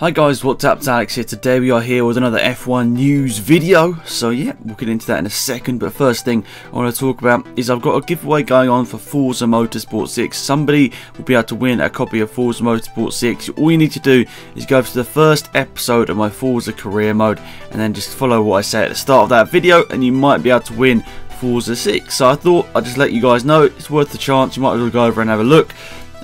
Hi guys, what's up? It's Alex here. Today we are here with another F1 news video. So yeah, we'll get into that in a second. But first thing I want to talk about is I've got a giveaway going on for Forza Motorsport 6. Somebody will be able to win a copy of Forza Motorsport 6. All you need to do is go to the first episode of my Forza career mode and then just follow what I say at the start of that video and you might be able to win Forza 6. So I thought I'd just let you guys know it's worth the chance. You might as well go over and have a look.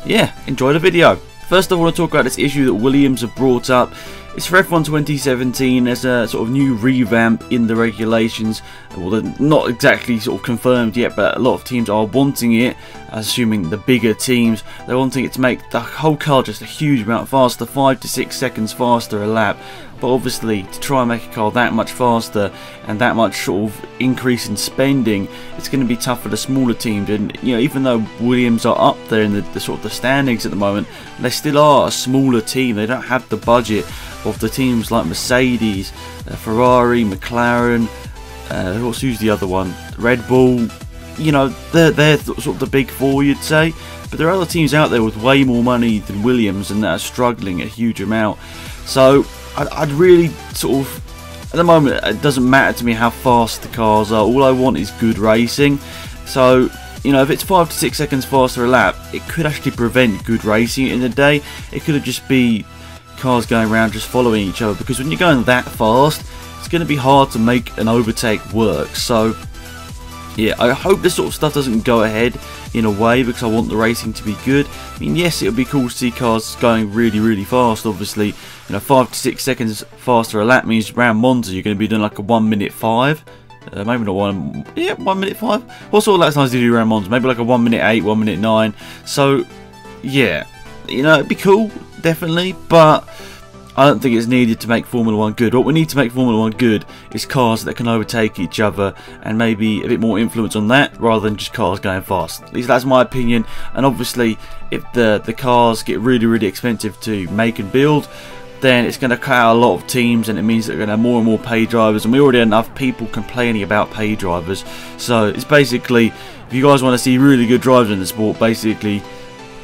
Yeah, enjoy the video. First I want to talk about this issue that Williams have brought up. It's for F1 2017. There's a sort of new revamp in the regulations. Well, they're not exactly sort of confirmed yet, but a lot of teams are wanting it, assuming the bigger teams. They're wanting it to make the whole car just a huge amount faster, 5 to 6 seconds faster a lap. But obviously, to try and make a car that much faster and that much sort of increase in spending, it's going to be tough for the smaller teams. And you know, even though Williams are up there in the sort of the standings at the moment, they still are a smaller team. They don't have the budget of the teams like Mercedes, Ferrari, McLaren. Who's the other one? Red Bull. You know, they're sort of the big four, you'd say. But there are other teams out there with way more money than Williams and that are struggling a huge amount. So I'd really sort of, at the moment, it doesn't matter to me how fast the cars are. All I want is good racing. So, you know, if it's 5 to 6 seconds faster a lap, it could actually prevent good racing in the day. It could have just be cars going around just following each other, because when you're going that fast, it's going to be hard to make an overtake work. So yeah, I hope this sort of stuff doesn't go ahead in a way, because I want the racing to be good. I mean, yes, it would be cool to see cars going really fast. Obviously, you know, 5 to 6 seconds faster a lap means around Monza you're going to be doing like a 1:05. Maybe not 1:05. What sort of lap times do you do around Monza? Maybe like a 1:08, 1:09. So yeah, you know, it'd be cool, definitely, but I don't think it's needed to make Formula 1 good. What we need to make Formula 1 good is cars that can overtake each other, and maybe a bit more influence on that rather than just cars going fast. At least that's my opinion. And obviously, if the cars get really expensive to make and build, then it's going to cut out a lot of teams, and it means that we're going to have more and more paid drivers, and we already have enough people complaining about paid drivers. So it's basically, if you guys want to see really good drivers in the sport, basically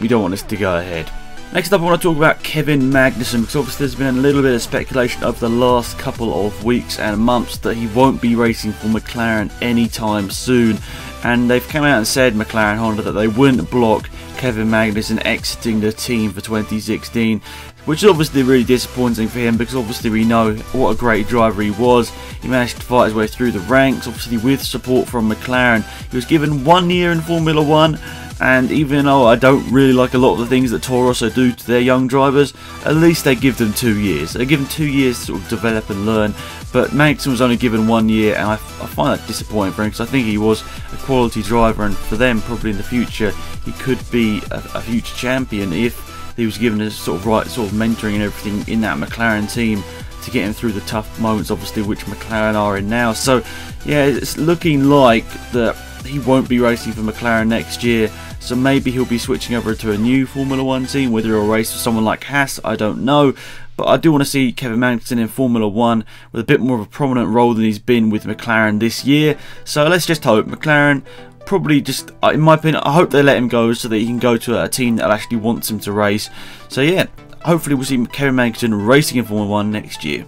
we don't want this to go ahead. Next up, I want to talk about Kevin Magnussen, because obviously there's been a little bit of speculation over the last couple of weeks and months that he won't be racing for McLaren anytime soon. And they've come out and said, McLaren Honda, that they wouldn't block Kevin Magnussen exiting the team for 2016, which is obviously really disappointing for him, because obviously we know what a great driver he was. He managed to fight his way through the ranks, obviously with support from McLaren. He was given 1 year in Formula 1. And even though I don't really like a lot of the things that Toro Rosso do to their young drivers, at least they give them 2 years. They give them 2 years to sort of develop and learn. But Magnussen was only given 1 year, and I find that disappointing for him, because I think he was a quality driver, and for them, probably in the future, he could be a future champion if he was given the sort of right sort of mentoring and everything in that McLaren team to get him through the tough moments, obviously, which McLaren are in now. So yeah, it's looking like that he won't be racing for McLaren next year, so maybe he'll be switching over to a new Formula 1 team, whether he'll race for someone like Haas, I don't know. But I do want to see Kevin Magnussen in Formula 1 with a bit more of a prominent role than he's been with McLaren this year. So let's just hope. McLaren probably just, in my opinion, I hope they let him go so that he can go to a team that actually wants him to race. So yeah, hopefully we'll see Kevin Magnussen racing in Formula 1 next year.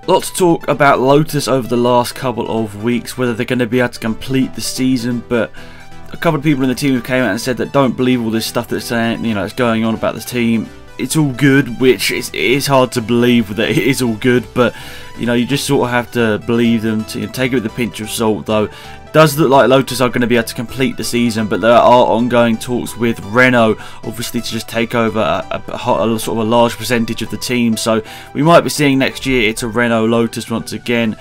Lots of talk about Lotus over the last couple of weeks, whether they're going to be able to complete the season, but a couple of people in the team have came out and said that don't believe all this stuff that's saying, you know, it's going on about the team. It's all good, which it is hard to believe that it is all good, but you know, you just sort of have to believe them, to take it with a pinch of salt. Though it does look like Lotus are going to be able to complete the season, but there are ongoing talks with Renault, obviously, to just take over a sort of a large percentage of the team. So we might be seeing next year it's a Renault Lotus once again,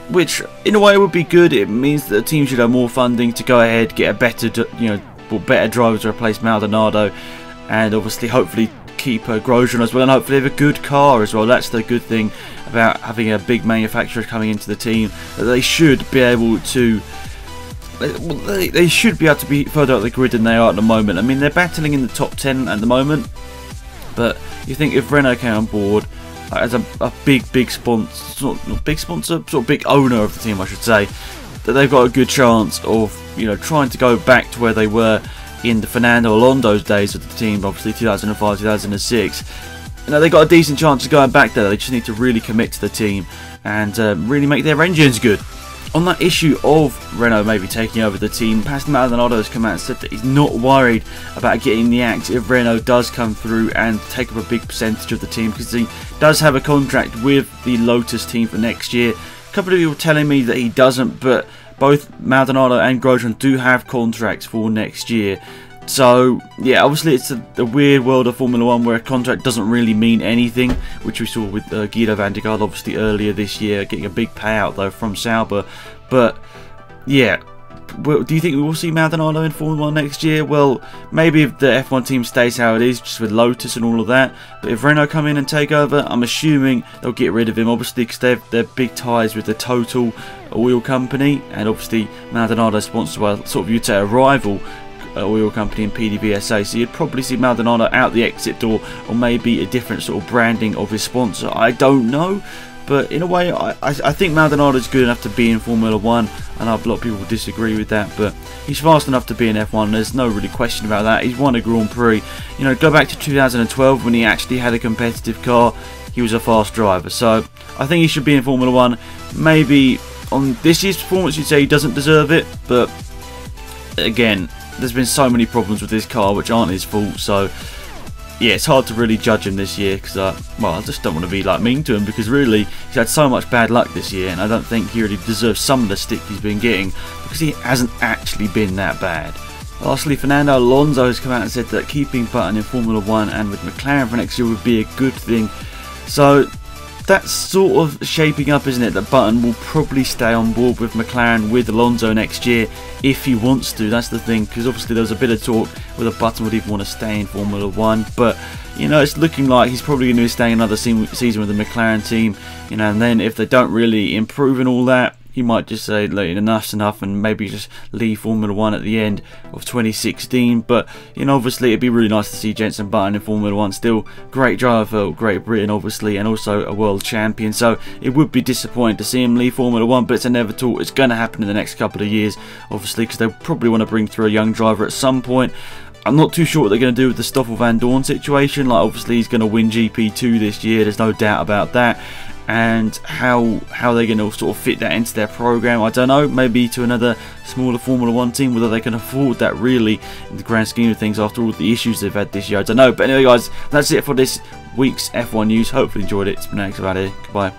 which in a way would be good. It means that the team should have more funding to go ahead, get a better, better driver to replace Maldonado, and obviously hopefully keep Grosjean as well, and hopefully have a good car as well. That's the good thing about having a big manufacturer coming into the team, that they should be able to, they should be able to be further up the grid than they are at the moment. I mean, they're battling in the top 10 at the moment, but you think if Renault came on board as a big sponsor, not big sponsor, sort of big owner of the team, I should say, that they've got a good chance of, you know, trying to go back to where they were in the Fernando Alonso's days of the team, obviously 2005, 2006. they got a decent chance of going back there. They just need to really commit to the team and really make their engines good. On that issue of Renault maybe taking over the team, Pastor Maldonado has come out and said that he's not worried about getting the axe if Renault does come through and take up a big percentage of the team, because he does have a contract with the Lotus team for next year. A couple of people telling me that he doesn't, but both Maldonado and Grosjean do have contracts for next year. So yeah, obviously it's a weird world of Formula 1 where a contract doesn't really mean anything, which we saw with Guido van der Garde obviously earlier this year, getting a big payout though from Sauber. But yeah, do you think we will see Maldonado in Formula 1 next year? Well, maybe if the F1 team stays how it is, just with Lotus and all of that. But if Renault come in and take over, I'm assuming they'll get rid of him, obviously, because they're big ties with the Total oil company, and obviously Maldonado is sponsored by sort of, you'd say, a rival oil company in PDVSA, so you'd probably see Maldonado out the exit door, or maybe a different sort of branding of his sponsor. I don't know, but in a way I think Maldonado is good enough to be in Formula 1. I know a lot of people disagree with that, but he's fast enough to be in F1. There's no really question about that. He's won a Grand Prix. You know, go back to 2012 when he actually had a competitive car. He was a fast driver, so I think he should be in Formula 1. Maybe on this year's performance you'd say he doesn't deserve it, but again, there's been so many problems with this car which aren't his fault, so yeah, it's hard to really judge him this year, because well, I just don't want to be like mean to him, because really he's had so much bad luck this year, and I don't think he really deserves some of the stick he's been getting, because he hasn't actually been that bad. Lastly, Fernando Alonso has come out and said that keeping Button in Formula 1 and with McLaren for next year would be a good thing. So that's sort of shaping up, isn't it, that Button will probably stay on board with McLaren with Alonso next year if he wants to. That's the thing, because obviously there was a bit of talk whether Button would even want to stay in Formula 1, but you know, it's looking like he's probably going to be staying another season with the McLaren team, you know, and then if they don't really improve and all that, he might just say, look, enough's enough, and maybe just leave Formula 1 at the end of 2016. But, you know, obviously it'd be really nice to see Jenson Button in Formula 1 still. Great driver for Great Britain, obviously, and also a world champion. So it would be disappointing to see him leave Formula 1, but it's a never thought. It's going to happen in the next couple of years, obviously, because they probably want to bring through a young driver at some point. I'm not too sure what they're going to do with the Stoffel Van Dorn situation. Like, obviously he's going to win GP2 this year, there's no doubt about that. And how they're going to sort of fit that into their program, I don't know. Maybe to another smaller Formula 1 team, whether they can afford that really in the grand scheme of things after all the issues they've had this year, I don't know. But anyway guys, that's it for this week's F1 news. Hopefully you enjoyed it. It's been Alex about here. Goodbye.